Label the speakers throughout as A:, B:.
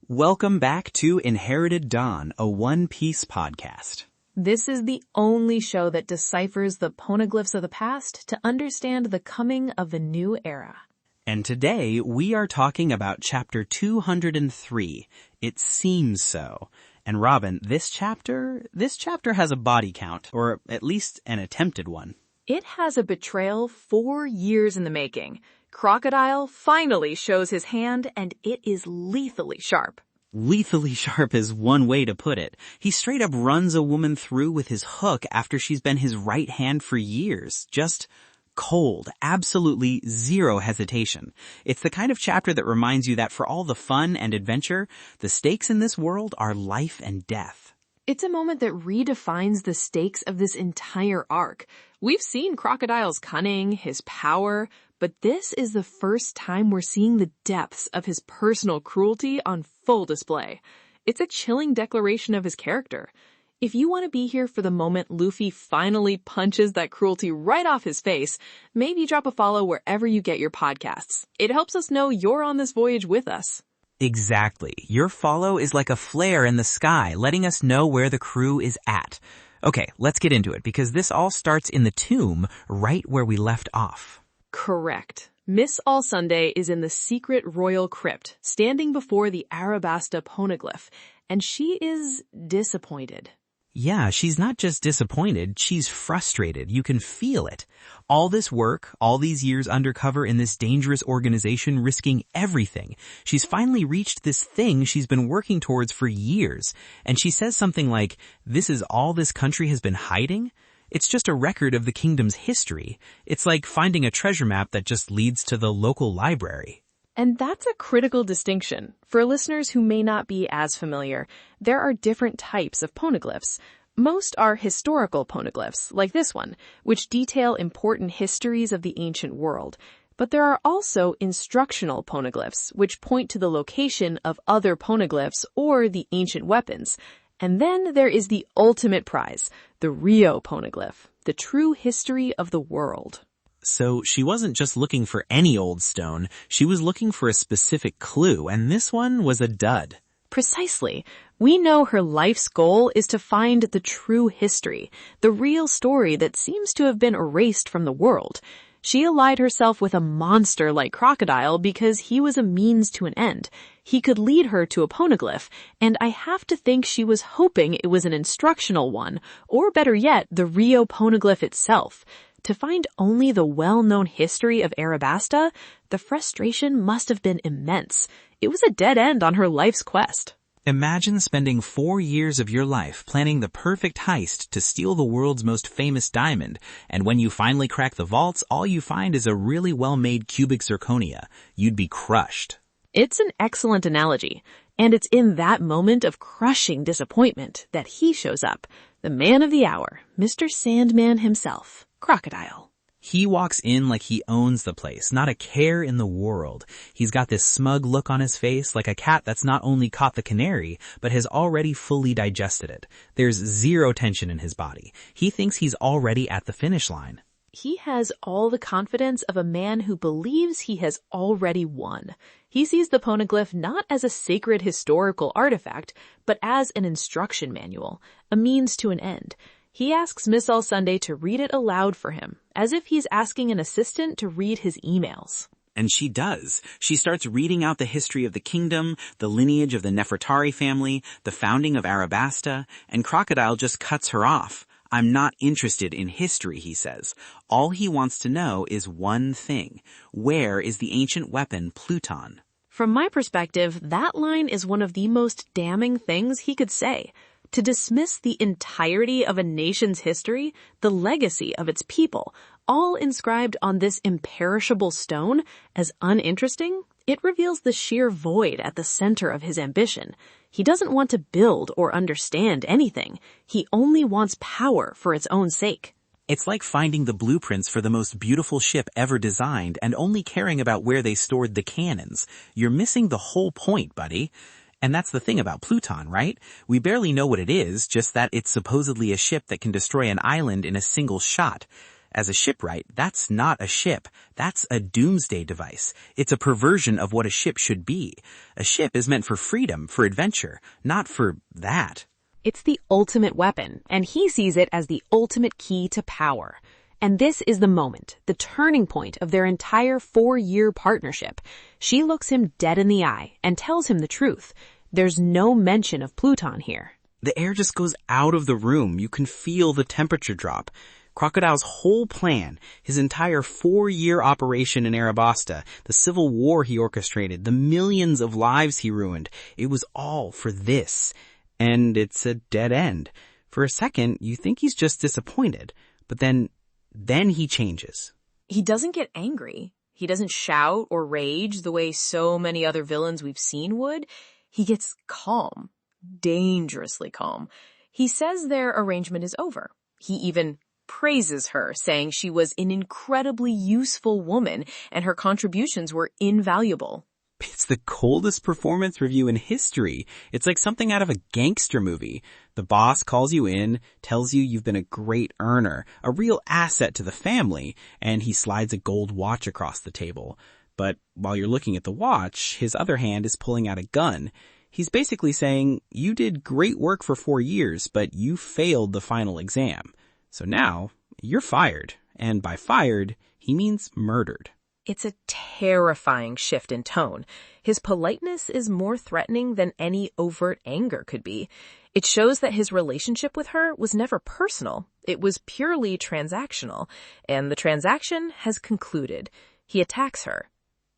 A: Welcome back to Inherited Dawn, a One Piece podcast.
B: This is the only show that deciphers the poneglyphs of the past to understand the coming of the new era.
A: And today we are talking about chapter 203, It Seems So. And Robin, this chapter has a body count, or at least an attempted one.
B: It has a betrayal 4 years in the making. Crocodile finally shows his hand, and it is lethally sharp.
A: Lethally sharp is one way to put it. He straight up runs a woman through with his hook after she's been his right hand for years. Just cold, absolutely zero hesitation. It's the kind of chapter that reminds you that for all the fun and adventure, the stakes in this world are life and death.
B: It's a moment that redefines the stakes of this entire arc. We've seen Crocodile's cunning, his power, but this is the first time we're seeing the depths of his personal cruelty on full display. It's a chilling declaration of his character. If you want to be here for the moment Luffy finally punches that cruelty right off his face, maybe drop a follow wherever you get your podcasts. It helps us know you're on this voyage with us.
A: Exactly. Your follow is like a flare in the sky, letting us know where the crew is at. Okay, let's get into it, because this all starts in the tomb right where we left off.
B: Correct. Miss All Sunday is in the secret royal crypt, standing before the Arabasta Poneglyph, and she is disappointed.
A: Yeah, she's not just disappointed, she's frustrated. You can feel it. All this work, all these years undercover in this dangerous organization, risking everything. She's finally reached this thing she's been working towards for years. And she says something like, "This is all this country has been hiding?" It's just a record of the kingdom's history. It's like finding a treasure map that just leads to the local library.
B: And that's a critical distinction. For listeners who may not be as familiar, there are different types of poneglyphs. Most are historical poneglyphs, like this one, which detail important histories of the ancient world. But there are also instructional poneglyphs, which point to the location of other poneglyphs or the ancient weapons. And then there is the ultimate prize, the Rio poneglyph, the true history of the world.
A: So she wasn't just looking for any old stone, she was looking for a specific clue, and this one was a dud.
B: Precisely. We know her life's goal is to find the true history, the real story that seems to have been erased from the world. She allied herself with a monster like Crocodile because he was a means to an end. He could lead her to a poneglyph, and I have to think she was hoping it was an instructional one, or better yet, the Rio poneglyph itself. To find only the well-known history of Arabasta, the frustration must have been immense. It was a dead end on her life's quest.
A: Imagine spending 4 years of your life planning the perfect heist to steal the world's most famous diamond, and when you finally crack the vaults, all you find is a really well-made cubic zirconia. You'd be crushed.
B: It's an excellent analogy, and it's in that moment of crushing disappointment that he shows up, the man of the hour, Mr. Sandman himself, Crocodile.
A: He walks in like he owns the place, not a care in the world. He's got this smug look on his face, like a cat that's not only caught the canary, but has already fully digested it. There's zero tension in his body. He thinks he's already at the finish line.
B: He has all the confidence of a man who believes he has already won. He sees the poneglyph not as a sacred historical artifact, but as an instruction manual, a means to an end. He asks Miss All Sunday to read it aloud for him, as if he's asking an assistant to read his emails.
A: And she does. She starts reading out the history of the kingdom, the lineage of the Nefertari family, the founding of Arabasta, and Crocodile just cuts her off. "I'm not interested in history," he says. All he wants to know is one thing. Where is the ancient weapon Pluton?
B: From my perspective, that line is one of the most damning things he could say. To dismiss the entirety of a nation's history, the legacy of its people, all inscribed on this imperishable stone, as uninteresting, it reveals the sheer void at the center of his ambition. He doesn't want to build or understand anything. He only wants power for its own sake.
A: It's like finding the blueprints for the most beautiful ship ever designed and only caring about where they stored the cannons. You're missing the whole point, buddy. And that's the thing about Pluton, right? We barely know what it is, just that it's supposedly a ship that can destroy an island in a single shot. As a shipwright, that's not a ship. That's a doomsday device. It's a perversion of what a ship should be. A ship is meant for freedom, for adventure, not for that.
B: It's the ultimate weapon, and he sees it as the ultimate key to power. And this is the moment, the turning point of their entire 4-year partnership. She looks him dead in the eye and tells him the truth. There's no mention of Pluton here.
A: The air just goes out of the room. You can feel the temperature drop. Crocodile's whole plan, his entire 4-year operation in Arabasta, the civil war he orchestrated, the millions of lives he ruined, it was all for this. And it's a dead end. For a second, you think he's just disappointed, but then he changes.
B: He doesn't get angry. He doesn't shout or rage the way so many other villains we've seen would. He gets calm, dangerously calm. He says their arrangement is over. He even praises her, saying she was an incredibly useful woman and her contributions were invaluable.
A: It's the coldest performance review in history. It's like something out of a gangster movie. The boss calls you in, tells you you've been a great earner, a real asset to the family, and he slides a gold watch across the table. But while you're looking at the watch, his other hand is pulling out a gun. He's basically saying, you did great work for 4 years, but you failed the final exam. So now, you're fired. And by fired, he means murdered.
B: It's a terrifying shift in tone. His politeness is more threatening than any overt anger could be. It shows that his relationship with her was never personal. It was purely transactional. And the transaction has concluded. He attacks her.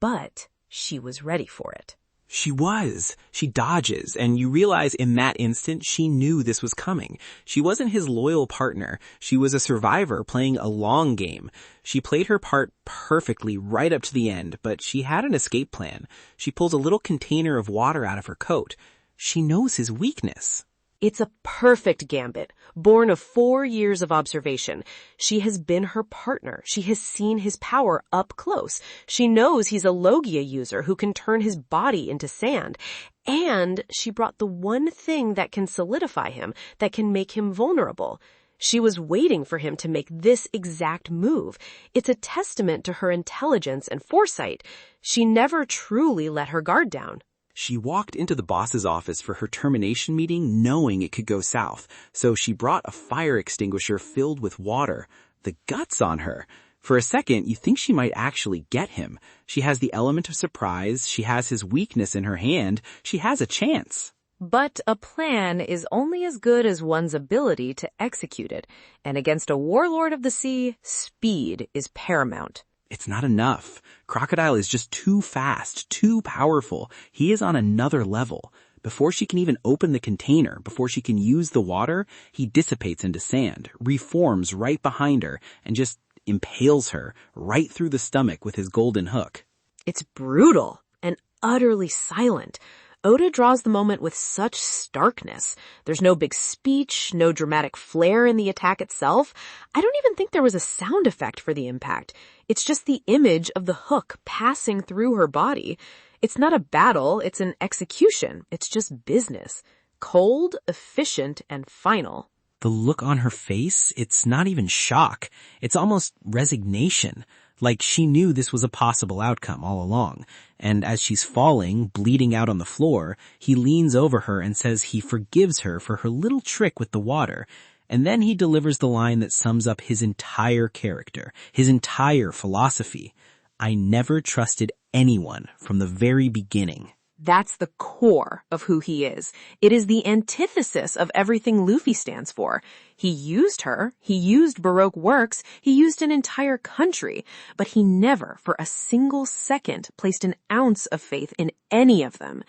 B: But she was ready for it.
A: She was. She dodges, and you realize in that instant she knew this was coming. She wasn't his loyal partner. She was a survivor playing a long game. She played her part perfectly right up to the end, but she had an escape plan. She pulls a little container of water out of her coat. She knows his weakness.
B: It's a perfect gambit, born of 4 years of observation. She has been her partner. She has seen his power up close. She knows he's a Logia user who can turn his body into sand. And she brought the one thing that can solidify him, that can make him vulnerable. She was waiting for him to make this exact move. It's a testament to her intelligence and foresight. She never truly let her guard down.
A: She walked into the boss's office for her termination meeting knowing it could go south, so she brought a fire extinguisher filled with water. The guts on her. For a second, you think she might actually get him. She has the element of surprise, she has his weakness in her hand, she has a chance.
B: But a plan is only as good as one's ability to execute it, and against a warlord of the sea, speed is paramount.
A: It's not enough. Crocodile is just too fast, too powerful. He is on another level. Before she can even open the container, before she can use the water, he dissipates into sand, reforms right behind her, and just impales her right through the stomach with his golden hook.
B: It's brutal and utterly silent. Oda draws the moment with such starkness. There's no big speech, no dramatic flair in the attack itself. I don't even think there was a sound effect for the impact. It's just the image of the hook passing through her body. It's not a battle, it's an execution. It's just business. Cold, efficient, and final.
A: The look on her face, it's not even shock. It's almost resignation. Like she knew this was a possible outcome all along. And as she's falling, bleeding out on the floor, he leans over her and says he forgives her for her little trick with the water. And then he delivers the line that sums up his entire character, his entire philosophy. I never trusted anyone from the very beginning.
B: That's the core of who he is. It is the antithesis of everything Luffy stands for. He used her, he used Baroque works, he used an entire country, but he never for a single second placed an ounce of faith in any of them.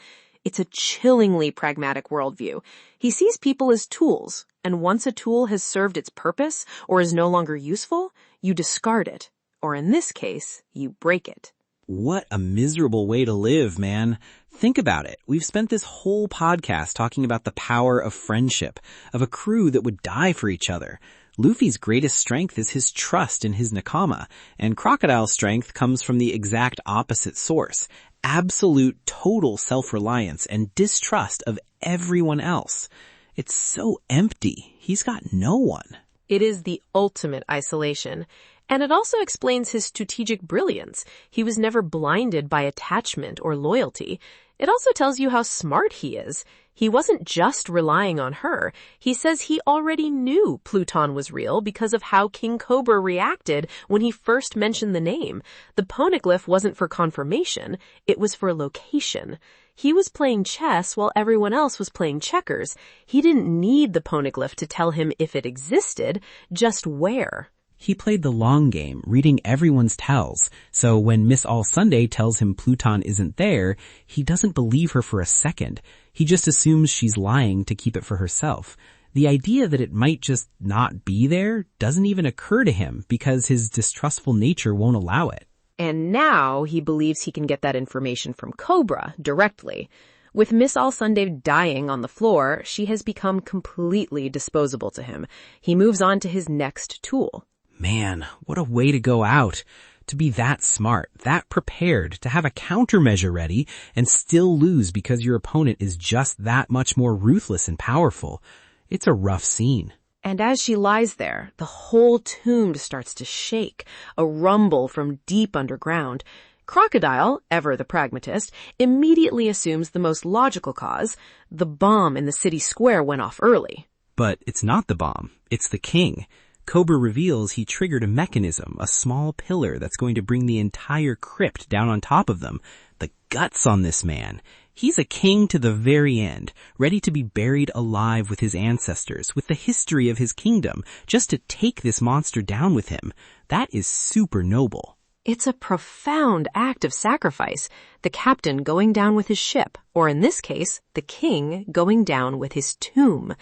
B: It's a chillingly pragmatic worldview. He sees people as tools, and once a tool has served its purpose or is no longer useful, you discard it, or in this case, you break it.
A: What a miserable way to live, man. Think about it. We've spent this whole podcast talking about the power of friendship, of a crew that would die for each other. Luffy's greatest strength is his trust in his Nakama, and Crocodile's strength comes from the exact opposite source. Absolute total self-reliance and distrust of everyone else. It's so empty. He's got no one.
B: It is the ultimate isolation. And it also explains his strategic brilliance. He was never blinded by attachment or loyalty. It also tells you how smart he is. He wasn't just relying on her. He says he already knew Pluton was real because of how King Cobra reacted when he first mentioned the name. The Poneglyph wasn't for confirmation, it was for location. He was playing chess while everyone else was playing checkers. He didn't need the Poneglyph to tell him if it existed, just where.
A: He played the long game, reading everyone's tells, so when Miss All Sunday tells him Pluton isn't there, he doesn't believe her for a second. He just assumes she's lying to keep it for herself. The idea that it might just not be there doesn't even occur to him because his distrustful nature won't allow it.
B: And now he believes he can get that information from Cobra directly. With Miss All Sunday dying on the floor, she has become completely disposable to him. He moves on to his next tool.
A: Man, what a way to go out. To be that smart, that prepared, to have a countermeasure ready, and still lose because your opponent is just that much more ruthless and powerful. It's a rough scene.
B: And as she lies there, the whole tomb starts to shake, a rumble from deep underground. Crocodile, ever the pragmatist, immediately assumes the most logical cause. The bomb in the city square went off early.
A: But it's not the bomb, it's the king. Cobra reveals he triggered a mechanism, a small pillar that's going to bring the entire crypt down on top of them. The guts on this man. He's a king to the very end, ready to be buried alive with his ancestors, with the history of his kingdom, just to take this monster down with him. That is super noble.
B: It's a profound act of sacrifice, the captain going down with his ship, or in this case, the king going down with his tomb.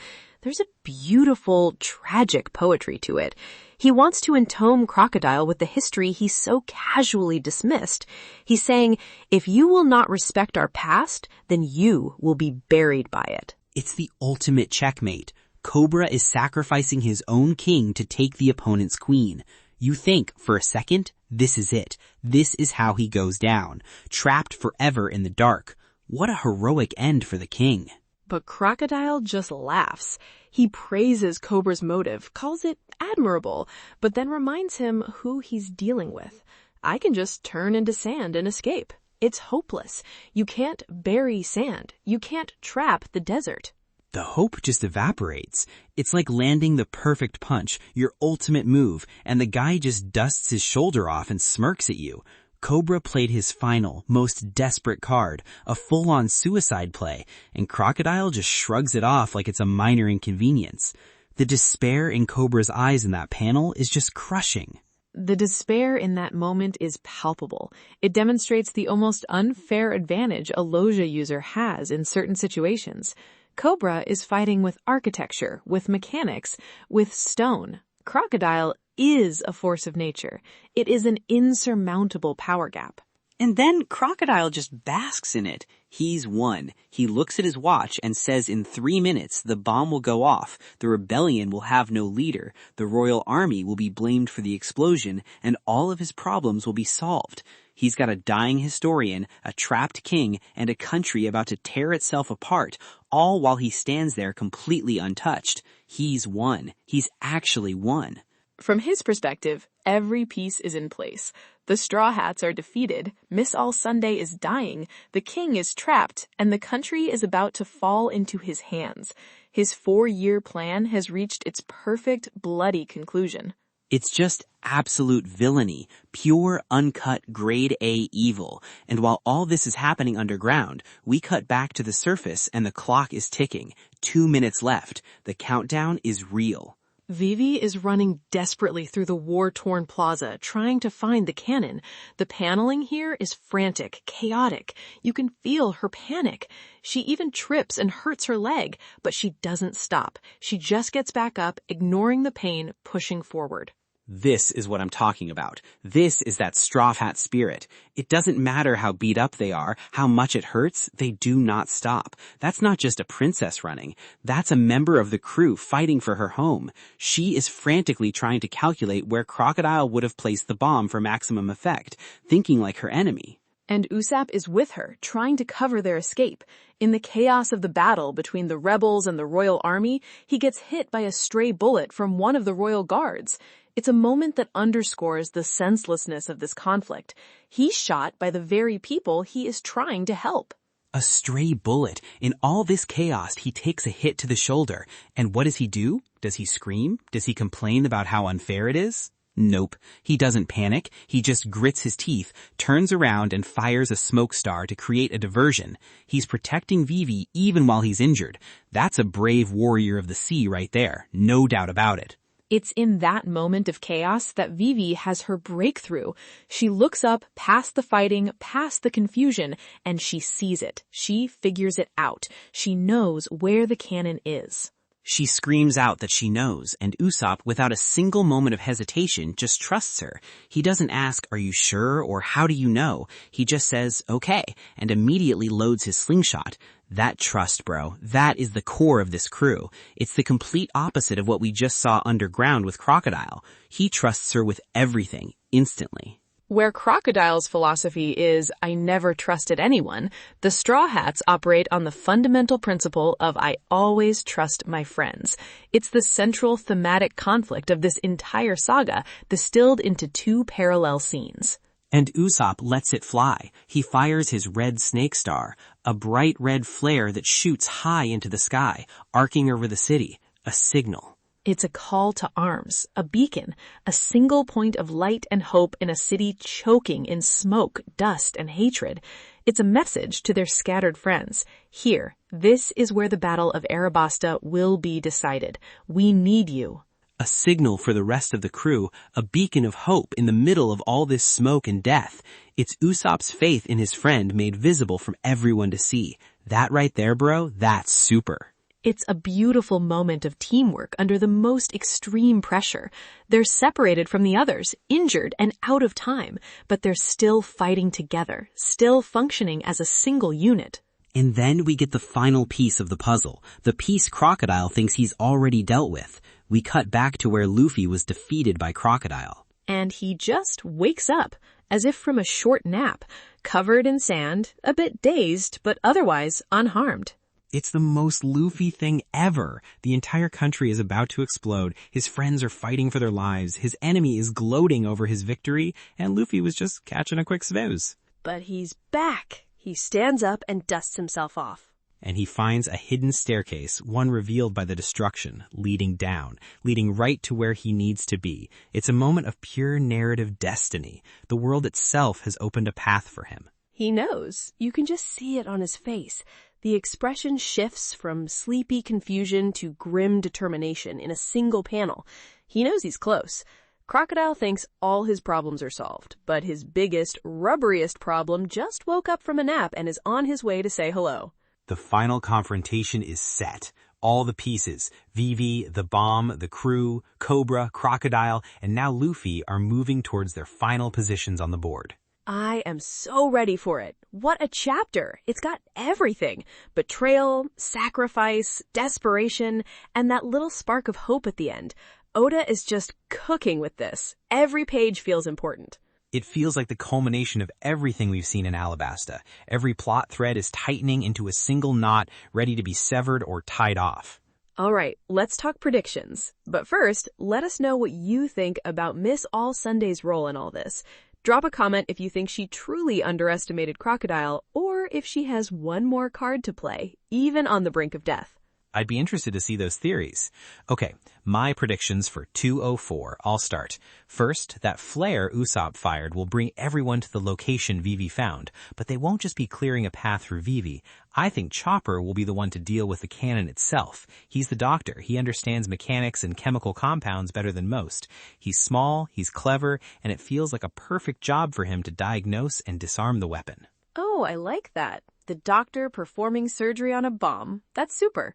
B: There's a beautiful, tragic poetry to it. He wants to entome Crocodile with the history he so casually dismissed. He's saying, if you will not respect our past, then you will be buried by it.
A: It's the ultimate checkmate. Cobra is sacrificing his own king to take the opponent's queen. You think, for a second, this is it. This is how he goes down, trapped forever in the dark. What a heroic end for the king.
B: But Crocodile just laughs. He praises Cobra's motive, calls it admirable, but then reminds him who he's dealing with. I can just turn into sand and escape. It's hopeless. You can't bury sand. You can't trap the desert.
A: The hope just evaporates. It's like landing the perfect punch, your ultimate move, and the guy just dusts his shoulder off and smirks at you. Cobra played his final, most desperate card, a full-on suicide play, and Crocodile just shrugs it off like it's a minor inconvenience. The despair in Cobra's eyes in that panel is just crushing.
B: The despair in that moment is palpable. It demonstrates the almost unfair advantage a Loja user has in certain situations. Cobra is fighting with architecture, with mechanics, with stone. Crocodile is a force of nature. It is an insurmountable power gap.
A: And then Crocodile just basks in it. He's won. He looks at his watch and says in 3 minutes the bomb will go off, the rebellion will have no leader, the royal army will be blamed for the explosion, and all of his problems will be solved. He's got a dying historian, a trapped king, and a country about to tear itself apart, all while he stands there completely untouched. He's won. He's actually won.
B: From his perspective, every piece is in place. The Straw Hats are defeated, Miss All Sunday is dying, the king is trapped, and the country is about to fall into his hands. His 4-year plan has reached its perfect, bloody conclusion.
A: It's just absolute villainy, pure, uncut, grade A evil. And while all this is happening underground, we cut back to the surface and the clock is ticking. 2 minutes left. The countdown is real.
B: Vivi is running desperately through the war-torn plaza, trying to find the cannon. The paneling here is frantic, chaotic. You can feel her panic. She even trips and hurts her leg, but she doesn't stop. She just gets back up, ignoring the pain, pushing forward.
A: This is what I'm talking about. This is that straw hat spirit. It doesn't matter how beat up they are, how much it hurts, they do not stop. That's not just a princess running. That's a member of the crew fighting for her home. She is frantically trying to calculate where Crocodile would have placed the bomb for maximum effect, thinking like her enemy.
B: And Usopp is with her, trying to cover their escape. In the chaos of the battle between the rebels and the royal army, he gets hit by a stray bullet from one of the royal guards. It's a moment that underscores the senselessness of this conflict. He's shot by the very people he is trying to help.
A: A stray bullet. In all this chaos, he takes a hit to the shoulder. And what does he do? Does he scream? Does he complain about how unfair it is? Nope. He doesn't panic. He just grits his teeth, turns around and fires a smoke star to create a diversion. He's protecting Vivi even while he's injured. That's a brave warrior of the sea right there. No doubt about it.
B: It's in that moment of chaos that Vivi has her breakthrough. She looks up past the fighting, past the confusion, and she sees it. She figures it out. She knows where the cannon is.
A: She screams out that she knows, and Usopp, without a single moment of hesitation, just trusts her. He doesn't ask, "Are you sure?" or "How do you know?" He just says, "Okay," and immediately loads his slingshot. That trust, bro, that is the core of this crew. It's the complete opposite of what we just saw underground with Crocodile. He trusts her with everything, instantly.
B: Where Crocodile's philosophy is, "I never trusted anyone," the Straw Hats operate on the fundamental principle of "I always trust my friends." It's the central thematic conflict of this entire saga, distilled into two parallel scenes.
A: And Usopp lets it fly. He fires his red snake star, a bright red flare that shoots high into the sky, arcing over the city, a signal.
B: It's a call to arms, a beacon, a single point of light and hope in a city choking in smoke, dust, and hatred. It's a message to their scattered friends. Here, this is where the Battle of Arabasta will be decided. We need you.
A: A signal for the rest of the crew, a beacon of hope in the middle of all this smoke and death. It's Usopp's faith in his friend made visible from everyone to see. That right there, bro, that's super.
B: It's a beautiful moment of teamwork under the most extreme pressure. They're separated from the others, injured and out of time, but they're still fighting together, still functioning as a single unit.
A: And then we get the final piece of the puzzle, the piece Crocodile thinks he's already dealt with. We cut back to where Luffy was defeated by Crocodile.
B: And he just wakes up, as if from a short nap, covered in sand, a bit dazed, but otherwise unharmed.
A: It's the most Luffy thing ever. The entire country is about to explode. His friends are fighting for their lives. His enemy is gloating over his victory, and Luffy was just catching a quick snooze.
C: But he's back. He stands up and dusts himself off.
A: And he finds a hidden staircase, one revealed by the destruction, leading down, leading right to where he needs to be. It's a moment of pure narrative destiny. The world itself has opened a path for him.
C: He knows. You can just see it on his face. The expression shifts from sleepy confusion to grim determination in a single panel. He knows he's close. Crocodile thinks all his problems are solved, but his biggest, rubberiest problem just woke up from a nap and is on his way to say hello.
A: The final confrontation is set. All the pieces, Vivi, the bomb, the crew, Cobra, Crocodile, and now Luffy are moving towards their final positions on the board.
C: I am so ready for it. What a chapter. It's got everything. Betrayal, sacrifice, desperation, and that little spark of hope at the end. Oda is just cooking with this. Every page feels important.
A: It feels like the culmination of everything we've seen in Arabasta. Every plot thread is tightening into a single knot, ready to be severed or tied off.
C: All right, let's talk predictions. But first, let us know what you think about Miss All Sunday's role in all this. Drop a comment if you think she truly underestimated Crocodile, or if she has one more card to play, even on the brink of death.
A: I'd be interested to see those theories. Okay, my predictions for 204. I'll start. First, that flare Usopp fired will bring everyone to the location Vivi found, but they won't just be clearing a path for Vivi. I think Chopper will be the one to deal with the cannon itself. He's the doctor. He understands mechanics and chemical compounds better than most. He's small, he's clever, and it feels like a perfect job for him to diagnose and disarm the weapon.
C: Oh, I like that. The doctor performing surgery on a bomb. That's super.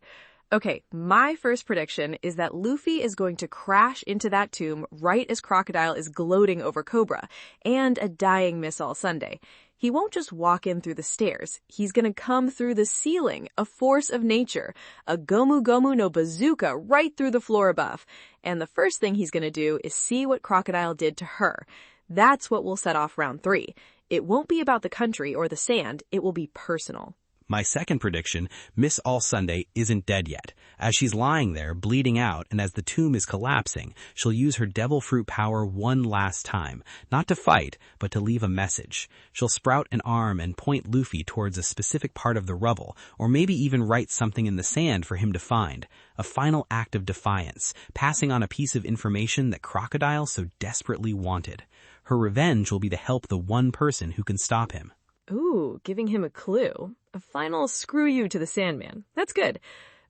C: Okay, my first prediction is that Luffy is going to crash into that tomb right as Crocodile is gloating over Cobra and a dying Miss All Sunday. He won't just walk in through the stairs. He's going to come through the ceiling, a force of nature, a Gomu Gomu no bazooka right through the floor above. And the first thing he's going to do is see what Crocodile did to her. That's what will set off round 3. It won't be about the country or the sand. It will be personal.
A: My second prediction, Miss All Sunday isn't dead yet. As she's lying there, bleeding out, and as the tomb is collapsing, she'll use her devil fruit power one last time. Not to fight, but to leave a message. She'll sprout an arm and point Luffy towards a specific part of the rubble, or maybe even write something in the sand for him to find. A final act of defiance, passing on a piece of information that Crocodile so desperately wanted. Her revenge will be to help the one person who can stop him.
C: Ooh, giving him a clue. A final screw you to the Sandman. That's good.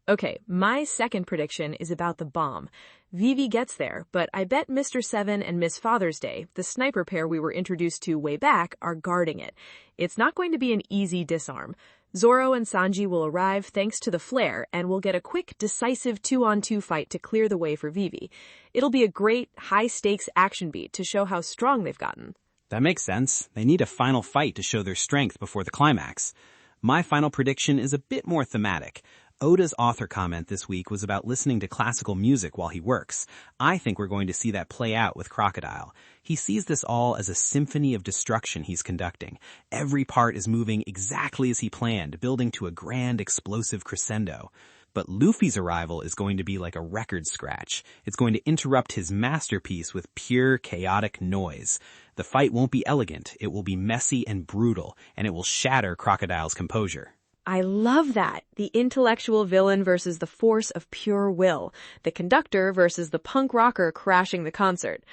C: Okay, my second prediction is about the bomb. Vivi gets there, but I bet Mr. Seven and Miss Father's Day, the sniper pair we were introduced to way back, are guarding it. It's not going to be an easy disarm. Zoro and Sanji will arrive thanks to the flare, and we'll get a quick, decisive 2-on-2 fight to clear the way for Vivi. It'll be a great, high-stakes action beat to show how strong they've gotten.
A: That makes sense. They need a final fight to show their strength before the climax. My final prediction is a bit more thematic. Oda's author comment this week was about listening to classical music while he works. I think we're going to see that play out with Crocodile. He sees this all as a symphony of destruction he's conducting. Every part is moving exactly as he planned, building to a grand explosive crescendo. But Luffy's arrival is going to be like a record scratch. It's going to interrupt his masterpiece with pure, chaotic noise. The fight won't be elegant, it will be messy and brutal, and it will shatter Crocodile's composure.
C: I love that. The intellectual villain versus the force of pure will. The conductor versus the punk rocker crashing the concert.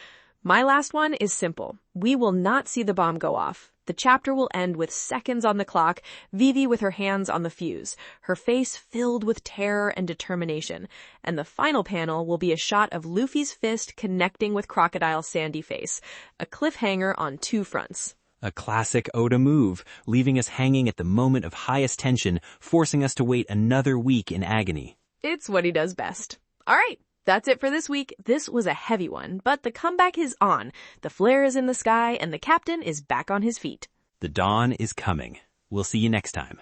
C: My last one is simple. We will not see the bomb go off. The chapter will end with seconds on the clock, Vivi with her hands on the fuse, her face filled with terror and determination. And the final panel will be a shot of Luffy's fist connecting with Crocodile's sandy face. A cliffhanger on two fronts.
A: A classic Oda move, leaving us hanging at the moment of highest tension, forcing us to wait another week in agony.
C: It's what he does best. All right. That's it for this week. This was a heavy one, but the comeback is on. The flare is in the sky, and the captain is back on his feet.
A: The dawn is coming. We'll see you next time.